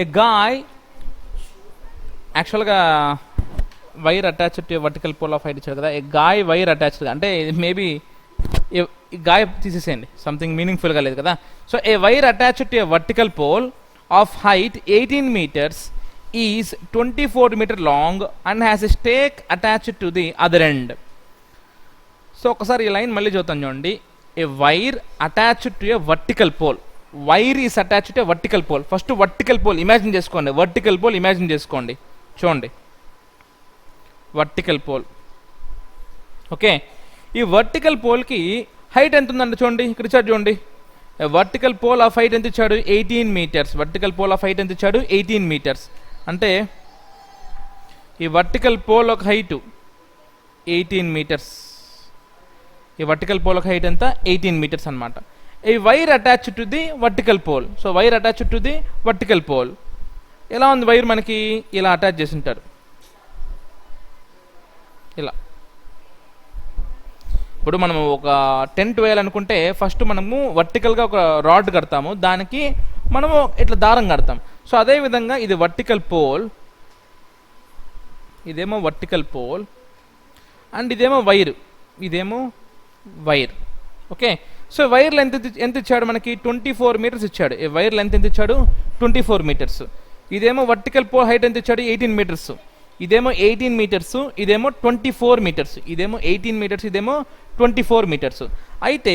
A guy actually wire attached to vertical pole of height ఇచ్చాడు కదా, a guy wire attached అంటే maybe guy తీసేసేయండి, something మీనింగ్ఫుల్గా లేదు కదా. So a wire attached to a vertical pole of height 18 meters is 24 meter long and has a stake attached to the other end. So ఒకసారి ఈ line మళ్ళీ చూద్దాం చూడండి. A wire attached to a vertical pole, wire is attached to a vertical pole. First vertical pole imagine చేసుకోండి, vertical pole imagine చేసుకోండి. చూడండి vertical pole. Okay, ఈ vertical పోల్కి height ఎంత ఉందండి చూడండి, ఇక్కడ ఇచ్చాడు చూడండి. వర్టికల్ పోల్ ఆఫ్ హైట్ ఎంత ఇచ్చాడు, 18 meters. Vertical pole of height ఎంత ఇచ్చాడు, 18 meters. అంటే ఈ వర్టికల్ పోల్ ఒక హైట్ 18 meters. ఈ వర్టికల్ పోల్ ఒక హైట్ ఎంత, 18 meters అనమాట. ఈ wire attached to the vertical pole. So wire attached to the vertical pole. ఎలా ఉంది వైర్, మనకి ఇలా అటాచ్ చేసి ఉంటాడు, ఇలా. ఇప్పుడు మనము ఒక టెంట్ వేయాలనుకుంటే ఫస్ట్ మనము వర్టికల్గా ఒక రాడ్ కడతాము, దానికి మనము ఇట్లా దారం కడతాం. సో అదేవిధంగా ఇది వర్టికల్ పోల్, ఇదేమో వర్టికల్ పోల్ అండ్ ఇదేమో వైర్, ఇదేమో wire. Okay, so wire length ఎంత ఇచ్చాడు మనకి, 24 meters ఇచ్చాడు. ఈ వైర్ లెంత్ ఎంత ఇచ్చాడు, 24 meters. ఇదేమో వర్టికల్ పోల్ హైట్ ఎంత ఇచ్చాడు, 18 meters. ఇదేమో 18 meters, ఇదేమో 24 meters. ఇదేమో 18 meters, ఇదేమో 24 meters. అయితే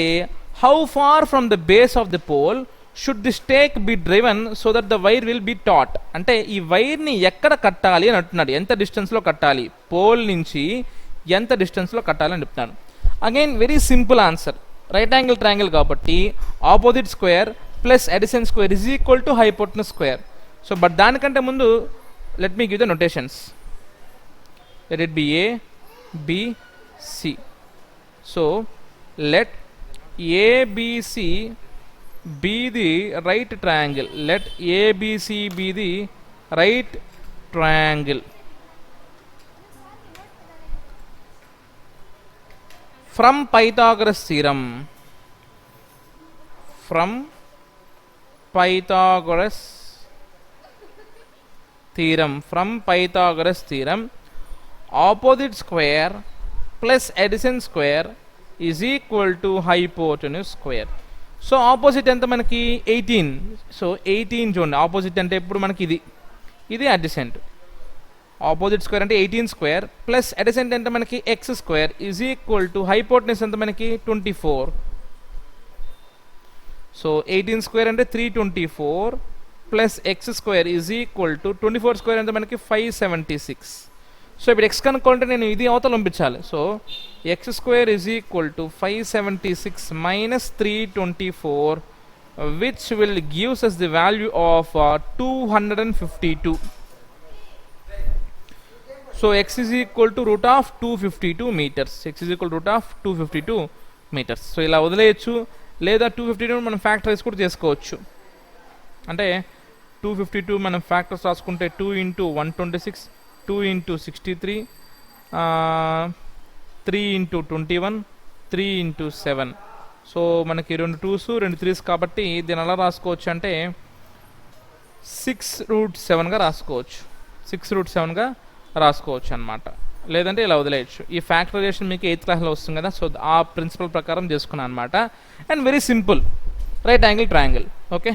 how far from the base of the pole should the stake be driven so that the wire will be taut. అంటే ఈ వైర్ని ఎక్కడ కట్టాలి అని అంటున్నాడు, ఎంత డిస్టెన్స్లో కట్టాలి, పోల్ నుంచి ఎంత డిస్టెన్స్లో కట్టాలి అని చెప్తున్నాను. Again very simple answer, right angle triangle కాబట్టి opposite square plus addition square is equal to hypotenuse square. So but దానికంటే ముందు let me give the notations. Let it be A, B, C. So let ABC be the right triangle. Let ABC be the right triangle. From Pythagoras theorem. From Pythagoras theorem. From Pythagoras theorem. Opposite square plus adjacent square is equal to hypotenuse square. So opposite ఎంత మనకి 18. So 18 చూడండి, opposite అంటే ఇప్పుడు మనకి ఇది adjacent. Opposite square అంటే 18 square plus adjacent అంటే మనకి X square is equal to hypotenuse ఎంత మనకి 24. సో 18 square అంటే 324 plus X square is equal to 24 square అంటే మనకి 576. సో ఇప్పుడు ఎక్స్ కనుక్కుంటే నేను ఇది అవతల పంపించాలి. So x square is equal to 576 minus 324 which will gives us the value of 252. So x is equal to root of 252 meters. X is equal root of 252 meters. సో ఇలా వదిలేయచ్చు, లేదా 252 మనం ఫ్యాక్టరైజ్ కూడా చేసుకోవచ్చు. అంటే 252 మనం ఫ్యాక్టర్స్ రాసుకుంటే 2 into 126, 2 into 63, 3 into 21, 3 into 7. So మనకి 2 2s 2 3s కాబట్టి దీని ఎలా రాసుకోవచ్చు అంటే 6√7గా రాసుకోవచ్చు, 6√7గా రాసుకోవచ్చు అనమాట. లేదంటే ఇలా వదిలేయచ్చు. ఈ ఫ్యాక్టరైజేషన్ మీకు 8th క్లాస్లో వస్తుంది కదా, సో ఆ ప్రిన్సిపల్ ప్రకారం చేసుకున్నాను అనమాట. And very simple right angle triangle. Okay.